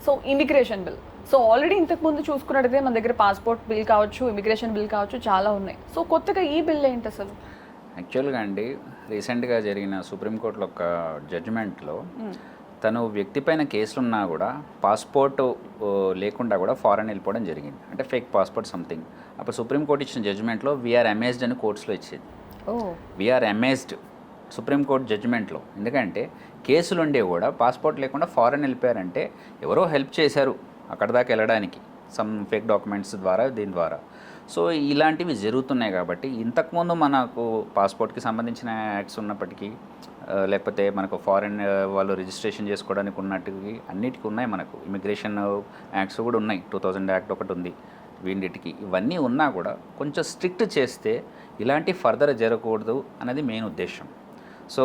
So immigration bill. So already ఇంతకుముందు చూసుకున్నట్టయితే మన దగ్గర పాస్పోర్ట్ బిల్ కావచ్చు, ఇమిగ్రేషన్ బిల్ కావచ్చు, చాలా ఉన్నాయి. సో కొత్తగా ఈ బిల్ ఏంటి అసలు? యాక్చువల్గా అండి, రీసెంట్గా జరిగిన సుప్రీంకోర్టులో ఒక జడ్జిమెంట్లో తను వ్యక్తి పైన కేసులున్నా కూడా పాస్పోర్ట్ లేకుండా కూడా ఫారెన్ వెళ్ళిపోవడం జరిగింది. అంటే ఫేక్ పాస్పోర్ట్ సంథింగ్. అప్పుడు సుప్రీంకోర్టు ఇచ్చిన జడ్జిమెంట్లో వీఆర్ అమేజ్డ్ అని కోర్ట్స్లో ఇచ్చేది. వీఆర్ అమేజ్డ్ సుప్రీంకోర్టు జడ్జిమెంట్లో. ఎందుకంటే కేసులు ఉండే కూడా పాస్పోర్ట్ లేకుండా ఫారెన్ వెళ్ళిపోయారంటే ఎవరో హెల్ప్ చేశారు అక్కడ దాకా వెళ్ళడానికి, సమ్ ఫేక్ డాక్యుమెంట్స్ ద్వారా, దీని ద్వారా. సో ఇలాంటివి జరుగుతున్నాయి కాబట్టి ఇంతకుముందు మనకు పాస్పోర్ట్కి సంబంధించిన యాక్ట్స్ ఉన్నప్పటికీ, లేకపోతే మనకు ఫారెన్ వాళ్ళు రిజిస్ట్రేషన్ చేసుకోవడానికి ఉన్నట్టువి అన్నిటికీ ఉన్నాయి. మనకు ఇమిగ్రేషన్ యాక్ట్స్ కూడా ఉన్నాయి, 2000 యాక్ట్ ఒకటి ఉంది. వీటికి ఇవన్నీ ఉన్నా కూడా కొంచెం స్ట్రిక్ట్ చేస్తే ఇలాంటి ఫర్దర్ జరగకూడదు అనేది మెయిన్ ఉద్దేశం. సో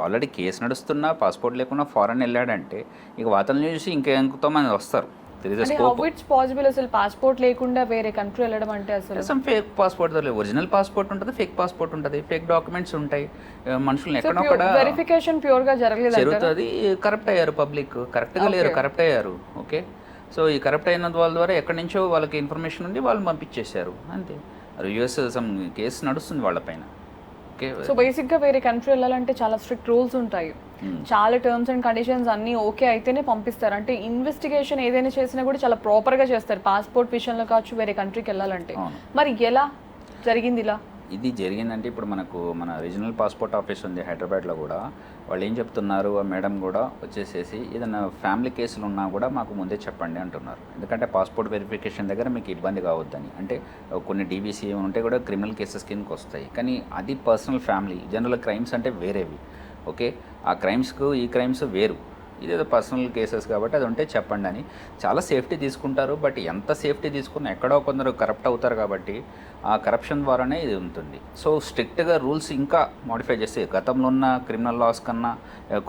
ఆల్రెడీ కేసు నడుస్తున్నా పాస్పోర్ట్ లేకుండా ఫారెన్ వెళ్ళాడంటే ఇక వాతావరణం చూసి ఇంకెంతో మంది వస్తారు. పాసిబుల్ అసలు పాస్పోర్ట్ లేకుండా వేరే కంట్రీ వెళ్ళడం అంటే అసలు ఫేక్ పాస్పోర్ట్, ఒరిజినల్ పాస్పోర్ట్ ఉంటుంది, ఫేక్ పాస్పోర్ట్ ఉంటుంది, ఫేక్ డాక్యుమెంట్స్ ఉంటాయి. మనుషులను ఎక్కడొక్కడ వెరిఫికేషన్ ప్యూర్ గా జరుగుతుంది. కరప్ట్ అయ్యారు, పబ్లిక్ కరెక్ట్గా లేరు, కరప్ట్ అయ్యారు. ఓకే, సో ఈ కరప్ట్ అయిన వాళ్ళ ద్వారా ఎక్కడి నుంచో వాళ్ళకి ఇన్ఫర్మేషన్ ఉంది, వాళ్ళు పంపించేశారు అంతే. యూఎస్ సమ్ కేసు నడుస్తుంది వాళ్ళపైన. ఓకే, సో బేసిక్గా వేరే కంట్రీ వెళ్ళాలంటే చాలా స్ట్రిక్ట్ రూల్స్ ఉంటాయి, చాలా టర్మ్స్ అండ్ కండిషన్స్ అన్నీ ఓకే అయితేనే పంపిస్తారు. అంటే ఇన్వెస్టిగేషన్ ఏదైనా చేసినా కూడా చాలా ప్రాపర్గా చేస్తారు పాస్పోర్ట్ విషయంలో కావచ్చు వేరే కంట్రీకి వెళ్ళాలంటే. మరి ఎలా జరిగింది ఇలా? ఇది జరిగిందంటే ఇప్పుడు మన రీజనల్ పాస్పోర్ట్ ఆఫీస్ ఉంది హైదరాబాద్లో కూడా. వాళ్ళు ఏం చెప్తున్నారు, ఆ మేడం కూడా వచ్చేసేసి ఏదైనా ఫ్యామిలీ కేసులు ఉన్నా కూడా మాకు ముందే చెప్పండి అంటున్నారు. ఎందుకంటే పాస్పోర్ట్ వెరిఫికేషన్ దగ్గర మీకు ఇబ్బంది కావద్దని. అంటే కొన్ని డీబీసీ ఉంటే కూడా క్రిమినల్ కేసెస్ కిందకి వస్తాయి, కానీ అది పర్సనల్ ఫ్యామిలీ. జనరల్ క్రైమ్స్ అంటే వేరేవి. ఓకే, ఆ క్రైమ్స్కు ఈ క్రైమ్స్ వేరు, ఇదేదో పర్సనల్ కేసెస్ కాబట్టి అది ఉంటే చెప్పండి అని చాలా సేఫ్టీ తీసుకుంటారు. బట్ ఎంత సేఫ్టీ తీసుకున్నా ఎక్కడో కొందరు కరప్ట్ అవుతారు కాబట్టి ఆ కరప్షన్ ద్వారానే ఇది ఉంటుంది. సో స్ట్రిక్ట్గా రూల్స్ ఇంకా మోడిఫై చేస్తే గతంలో ఉన్న క్రిమినల్ లాస్ కన్నా,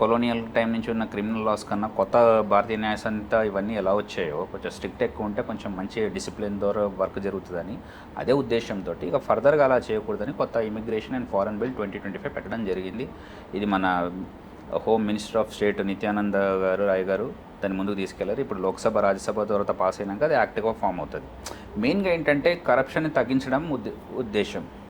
కొలోనియల్ టైం నుంచి ఉన్న క్రిమినల్ లాస్ కన్నా కొత్త భారతీయ న్యాయ సంహిత ఇవన్నీ ఎలా వచ్చాయో కొంచెం స్ట్రిక్ట్ ఎక్కువ ఉంటే కొంచెం మంచి డిసిప్లిన్ ద్వారా వర్క్ జరుగుతుందని అదే ఉద్దేశంతో ఇక ఫర్దర్గా అలా చేయకూడదని కొత్త ఇమిగ్రేషన్ అండ్ ఫారెన్ బిల్ 2025 పెట్టడం జరిగింది. ఇది మన home minister of state Nityanand Rai గారు దాన్ని ముందుకు తీసుకెళ్లారు. ఇప్పుడు లోక్సభ, రాజ్యసభ ద్వారా పాస్ అయినాక అది యాక్టివ్గా ఫామ్ అవుతుంది. మెయిన్గా ఏంటంటే కరప్షన్ని తగ్గించడం ఉద్దేశం.